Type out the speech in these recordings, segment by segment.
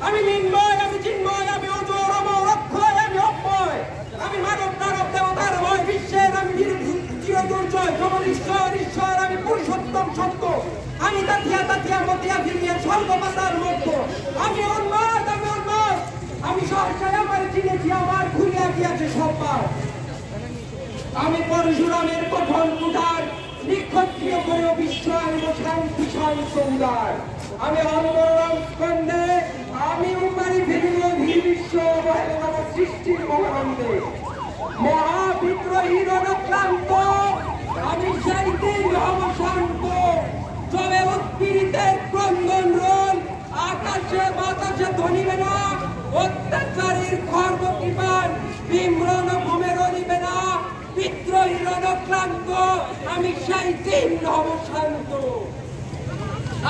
আমি নির্ময়, আমি চিন্ময়, আমি অজর, অমর, অক্ষয়, আমি অক্ষয়, আমি মানব দানব দেবতার ভয় বিশ্বের, আমি চিরদুর্জয় জগদীশ্বর ঈশ্বর, আমি পুরুষোত্তম সত্য, আমি তাতিয়া তাতিয়া মতিয়া ফিরিয়ে স্বর্গমাতার মধ্য, আমি উন্মাদ, আমি উন্মাদ, আমি সহসায় আমার চিনেছি, আমার ঘুরিয়া গিয়াছে সববার। আমি পরশুরামের কঠোর কুঠার নিক্ষত্রিয় করে বিস্ময় শান্তি সৌদার। আমি অনবরণ স্কন্ধে, আমি উন্মারি ফেরিল ভীর বিশ্ব আমার সৃষ্টির মহানন্দে। মহাবিদ্রোহী রণক্লান্ত, আমি সাহিত্যের শান্ত, চলে উৎপীড়িতের ক্রন্দন রোল, আকাশে বাতাসে ধ্বনিবে না, অত্যাচারীর খর্ব কৃপান বিম্রণ ভূমে রলিবে না। বিদ্রোহী রণক্লান্ত, আমি সাহিত্যের শান্ত,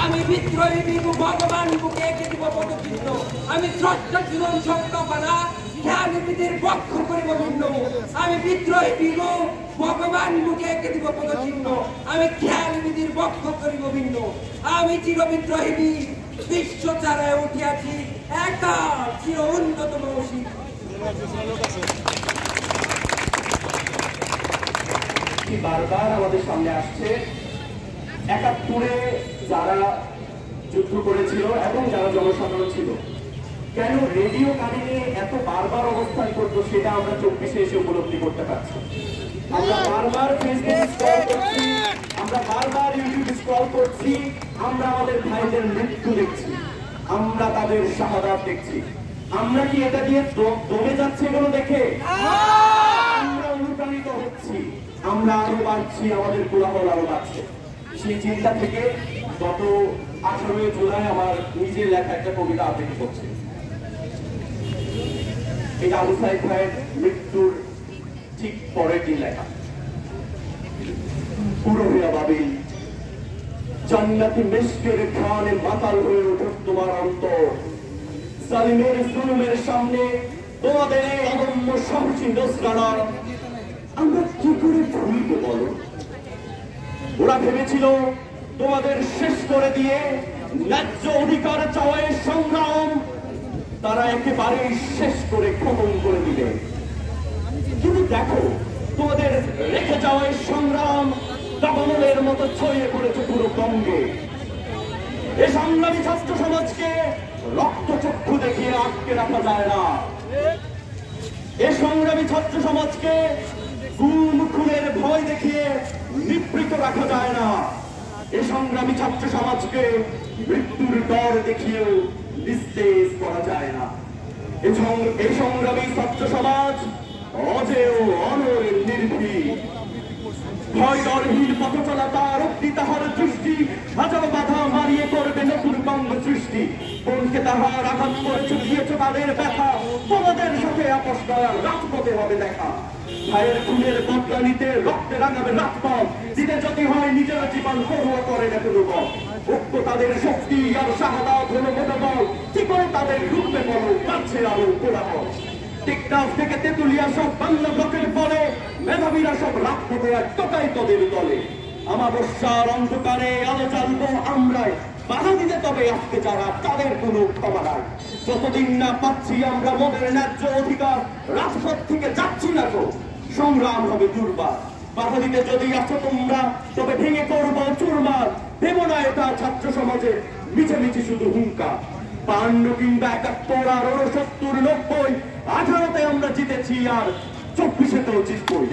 আমি বিদ্রোহী বিভু ভগবান বুকে এঁকে দিব পদচিহ্ন, আমি স্রষ্টা জীবন সংকল্পনা জ্ঞানীবিদের বক্ষ করিব ভিন্ন, আমি বিদ্রোহী বিভু ভগবান বুকে এঁকে দিব পদচিহ্ন, আমি জ্ঞানীবিদের বক্ষ করিব ভিন্ন, আমি চিরবিদ্রোহী বীর বিশ্ব চারায় উঠিয়াছি একা চির উন্নতম অসীম। বারবার আমাদের সামনে আসছে ৭১-এ যারা যুদ্ধ করেছিল এবং যারা জনসাধারণ ছিল, কেন রেডিও কানে নিয়ে এত বারবার অবস্থান করতো সেটা আমরা ২৪-এ এসে উপলব্ধি করতে পারছি। আমরা বারবার ফেসবুক স্ক্রল করছি, আমরা বারবার ইউটিউব স্ক্রল করছি, আমরা আমাদের ভাইদের মৃত্যু দেখছি, আমরা তাদের শাহাদাত দেখছি। আমরা কি এটা দিয়ে দমে যাচ্ছে এগুলো দেখে? আমরা অনুপ্রাণিত হচ্ছি, আমরা আরো বাড়ছি, আমাদের কোলাহল আরো বাড়ছে। সেই চিন্তা থেকে গত 18 জুলাই আমার নিজের লেখা একটা কবিতা আবৃত্তি করছে। এটা আবু সাইদ ভাইয়ের মৃত্যুর ঠিক পরের দিন লেখা। পুরো হইয়া বাবিল, জান্নাতি মিশকের ঘ্রাণে মাতাল হয়ে উঠুক তোমার অন্তর, জালিমের জুলুমের সামনে তোমাদের এই অদম্য সাহসী নজরানা আমরা কি করে ভুলবো বলো? ওরা ভেবেছিল তোমাদের শেষ করে দিয়ে ন্যায্য অধিকার চাওয়ার সংগ্রাম তারা একেবারেই শেষ করে খতম করে দিবে। কিন্তু দেখো, তোমাদের রেখে যাওয়ার সংগ্রাম দাবানলের মতো ছড়িয়ে পড়েছে পুরো বঙ্গে। এ সংগ্রামী ছাত্র সমাজকে রক্তচক্ষু দেখিয়ে আটকে রাখা যায় না। এ সংগ্রামী ছাত্র সমাজকে গুম খুনের ভয় দেখিয়ে নিবৃত রাখা যায় না। এ সংগ্রামী ছাত্র সমাজকে মৃত্যুর ডর দেখিয়েও নিস্তেজ করা যায় না। এই সংগ্রামী ছাত্র সমাজ অজেয় অনর নির্ভীক, ভয় ডরহীন পথ চলা তার অগ্নি তাহার দৃষ্টি, হাজার বাধা মারিয়ে করবে নতুন বঙ্গ সৃষ্টি। কোনকে তাহার আঘাত করেছে দিয়েছ তাদের ব্যথা, তোমাদের সাথে আপোষ করার রাজপথে হবে দেখা। ভাইয়ের খুনের বদলা নিতে রক্তে রাঙাবে রাজপথ, দিতে যদি হয় নিজের জীবন পড়ুয়া করে না কোনো বল। ঐক্য তাদের শক্তি আর শাহাদাত হলো মনোবল, কি করে তাদের রূপে বলো পাচ্ছে আরো কোলাহল। টিকটাক থেকে তেতুলিয়া সব বাংলা ব্লকের পরে মেধাবীরা সব রাজপথে এক টোকাই তোদের দলে। আমাবস্যার অন্ধকারে আলো জ্বালবো আমরাই, বাধা দিতে তবে আজকে যারা তাদের কোনো ক্ষমা নাই। যতদিন না পাচ্ছি আমরা মোদের ন্যায্য অধিকার, রাজপথ থেকে যাচ্ছি না তো সংগ্রাম হবে দুর্বার। বাধা দিতে যদি আসো তোমরা তবে ভেঙে করবো চুরমার। ভেবো না এটা ছাত্র সমাজে মিছেমিছি শুধু হুঙ্কার। ৫২ কিংবা ৭১ আর ৬৯, ৯০, ১৮তে আমরা জিতেছি আর ২৪-এতেও জিতবই।